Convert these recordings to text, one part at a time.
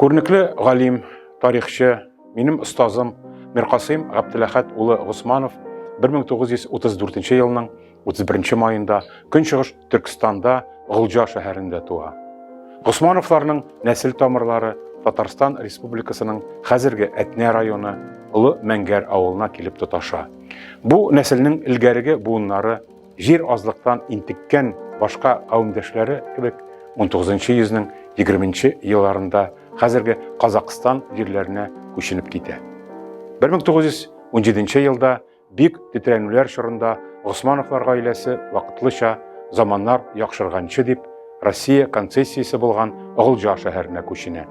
Күрнекле галим, тарихчы, минем остазым Миркасым Габделәхәт улы Госманов 1934 елның 31 майында Көнчыгыш Түркстанда Гылҗа шәһәрендә туа. Госмановларның нәсел тамырлары Татарстан Республикасының хәзерге Әтнә районы Олы Мәңгәр авылына килеп тоташа. Бу нәселнең илгәреге буыннары җир азлыктан интеккән башка кавемдәшләре кебек 19-нчы йөзнең 20-нчы елларында хәзерге Казакстан җирләренә күченеп китә. 1917 елда бик тетрәнүләр чорында Госмановлар гаиләсе вакытлыча заманнар яхшырганчы дип Россия концессиясе булган Гылҗа шәһәренә күченә.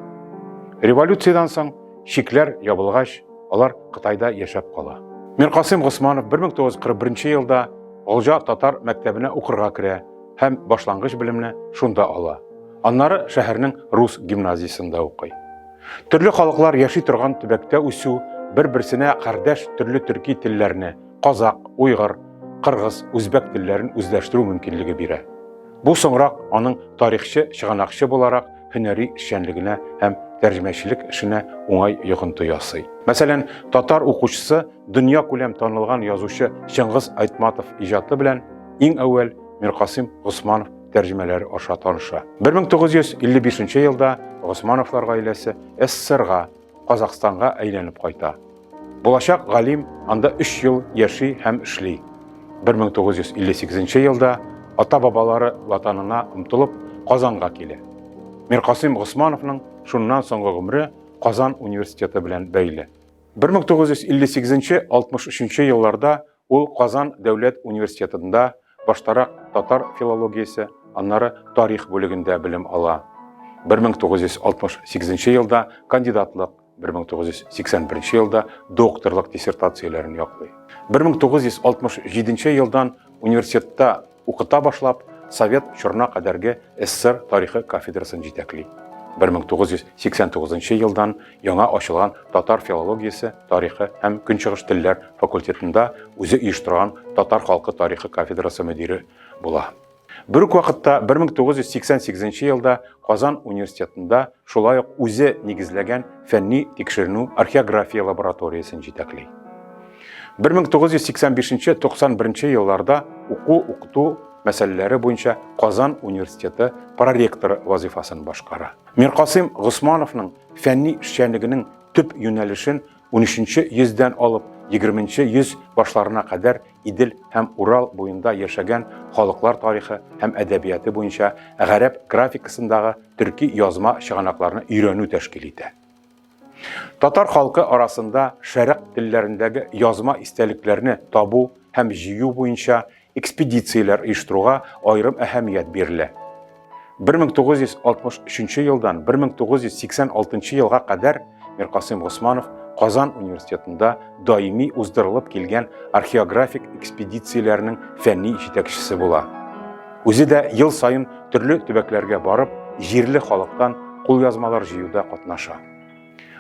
Революциядан соң шикләр ябылгач, алар Кытайда яшәп кала. Миркасым Госманов 1941 елда Гылҗа татар мәктәбенә укырга керә һәм башлангыч белемне шунда ала. Аннары шәһәрнең рус гимназиясында укый. Төрле халыклар яши торган төбәктә үсү бер-берсенә кардәш төрле төрки телләрне, казак, уйгыр, кыргыз, үзбәк телләрен үзләштерү мөмкинлеге бирә. Бу соңрак аның тарихчы, чыганакчы буларак һөнәри эшчәнлегенә һәм тәрҗемәчелек эшенә уңай йогынты ясый. Мәсәлән, татар укучысы дөнья күләм танылган язучы Чыңгыз Айтматов иҗаты белән иң әүвәл Миркасым Госманов тәрҗемәләре аша таныша. 1955 елда Госмановлар гаиләсе СССРга, Казакстанга әйләнеп кайта. Булачак галим анда 3 ел яши һәм эшли. 1958 елда ата-бабалары ватанына омтылып Казанга килә. Миркасым Госмановның шуннан соңгы гомере Казан университеты белән бәйле. 1958-63 елларда ул Казан дәүләт университетында баштарак татар филологиясе, аннары тарих бүлегендә белем ала. 1968 елда кандидатлык, 1981 елда докторлык диссертацияләрен яклый. 1967 елдан университетта укыта башлап, Совет чорына кадәрге СССР тарихы кафедрасын җитәкли. 1989 елдан яңа ачылган татар филологиясе, тарихы һәм көнчыгыш телләр факультетында үзе оештырган татар халкы тарихы кафедрасы мөдире була. Бер үк вакытта 1988 елда Казан университетында шулай ук үзе нигезләгән фәнни тикшеренү археография лабораториясын җитәкли. 1985-91 елларда уку-укыту мәсьәләләре буенча Казан университеты проректоры вазифасын башкара. Миркасым Госмановның фәнни эшчәнлегенең төп юнәлешен 13-нче йөздән алып 20-нче йөз башларына кадәр Идел һәм Урал буенда яшәгән халыклар тарихы һәм әдәбияты буенча гарәп графикасындагы төрки язма чыганакларны өйрәнү тәшкил итә. Татар халкы арасында шәрык телләрендәге язма истәлекләрне табу һәм җыю буенча экспедицияләр оештыруга аерым әһәмият бирелә. 1963 елдан 1986 елга кадәр Миркасым Госманов Казан университетында даими уздырылып килгән археографик экспедицияләрнең фәнни җитәкчесе була. Үзе дә ел сайын төрле төбәкләргә барып, җирле халыктан кулъязмалар җыюда катнаша.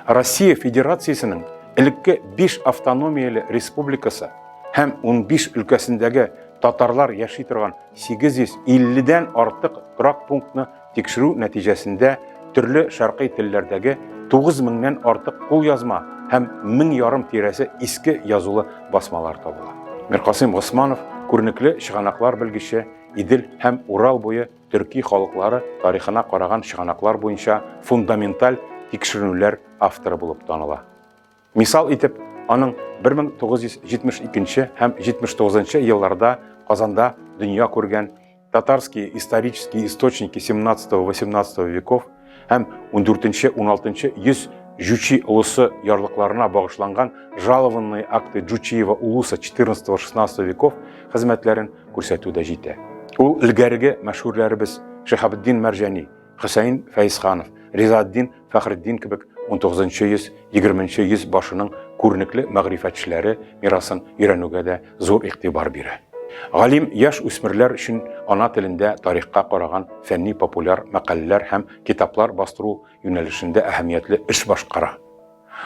Россия Федерациясенең элекке 5 автономияле республикасы һәм 15 өлкәсендәге татарлар яши торган 850-дән артык торак пунктны тикшерү нәтиҗәсендә төрле шәрқи телләрдәге 9000-нән артык кулъязма һәм 1000 ярым тирәсе иске язулы басмалар табыла. Миркасым Госманов күрнекле чыганаклар белгече, Идел һәм Урал буе төрки халыклары тарихына караган чыганаклар буенча фундаменталь тикшерүләр авторы булып таныла. Мисал итеп, аның 1972 һәм 79 елларда Казанда дөнья күргән татарские исторические источники 17-18 веков һәм 14-16 йөз Жучи улусы ярлыкларына багышланган жалованные акты Жучиева улуса 14-16 веков хезмәтләрен күрсәтүдә җитә. Ул илгәрге мәшһүрләребез Шәһабетдин Мәрҗани, Хөсәин Фәйзханов, Ризаддин Фәхретдин кебек 19-нчы йөз, 20-нчы йөз башының күрнекле мәгърифәтчеләре мирасын өйрәнүгә дә зур игътибар бирә. Галим яшь үсмерләр өчен ана телендә тарихка караган фәнни популяр мәкаләләр һәм китаплар бастыру юнәлешендә әһәмиятле эш башкара.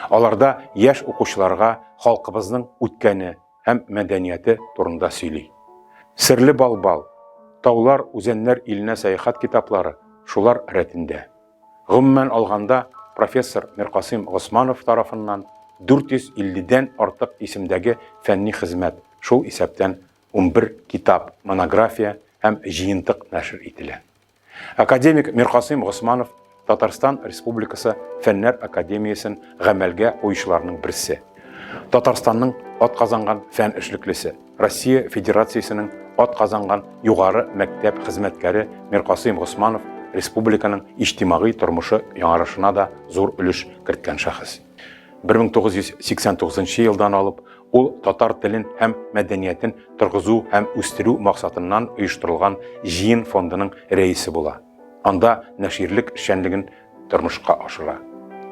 Аларда яшь укучыларга халкыбызның үткәне һәм мәдәнияте турында сөйли. Серле балбал, Таулар, үзәннәр иленә сәяхәт китаплары шулар рәтендә. Гомумән алганда, профессор Миркасым Госманов тарафыннан 450-дән артык исемдәге фәнни хезмәт, шул исәптән 11 китап, монография һәм җыентык нәшр ителә. Академик Миркасым Госманов Татарстан Республикасы Фәннәр Академиясен гамәлгә куючыларның берсе. Татарстанның атказанган фән эшлеклесе, Россия Федерациясенең атказанган югары мәктәп хезмәткәре Миркасым Госманов республиканың иҗтимагый тормышы яңарышына да зур өлеш керткән шәхес. 1989 елдан алып, ул татар телен һәм мәдәниятен торгызу һәм үстерү максатыннан оештырылган җыен фондының рәисе була. Анда нәширлек эшчәнлеген тормышка ашыра.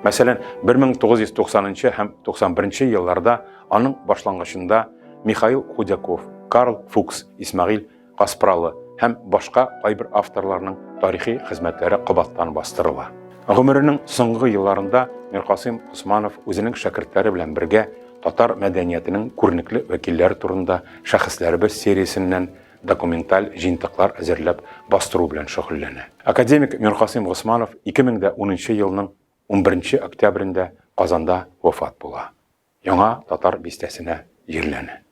Мәсәлән, 1990 һәм 91 елларда аның башлангычында Михаил Худяков, Карл Фукс, Исмаил Каспралы һәм башка кайбер авторларның тарихи хезмәтләре кабаттан бастырыла. Гомеренең соңгы елларында Миркасым Госманов үзенең шәкертләре белән бергә татар мәдәниятенең күренекле вәкилләре турында шәхесләребез сериясеннән документаль җыентыклар әзерләп бастыру белән шөгыльләнә. Академик Миркасым Госманов 2010 елның 11 октябрендә Казанда вафат була. Яңа татар бистәсенә җирләнә.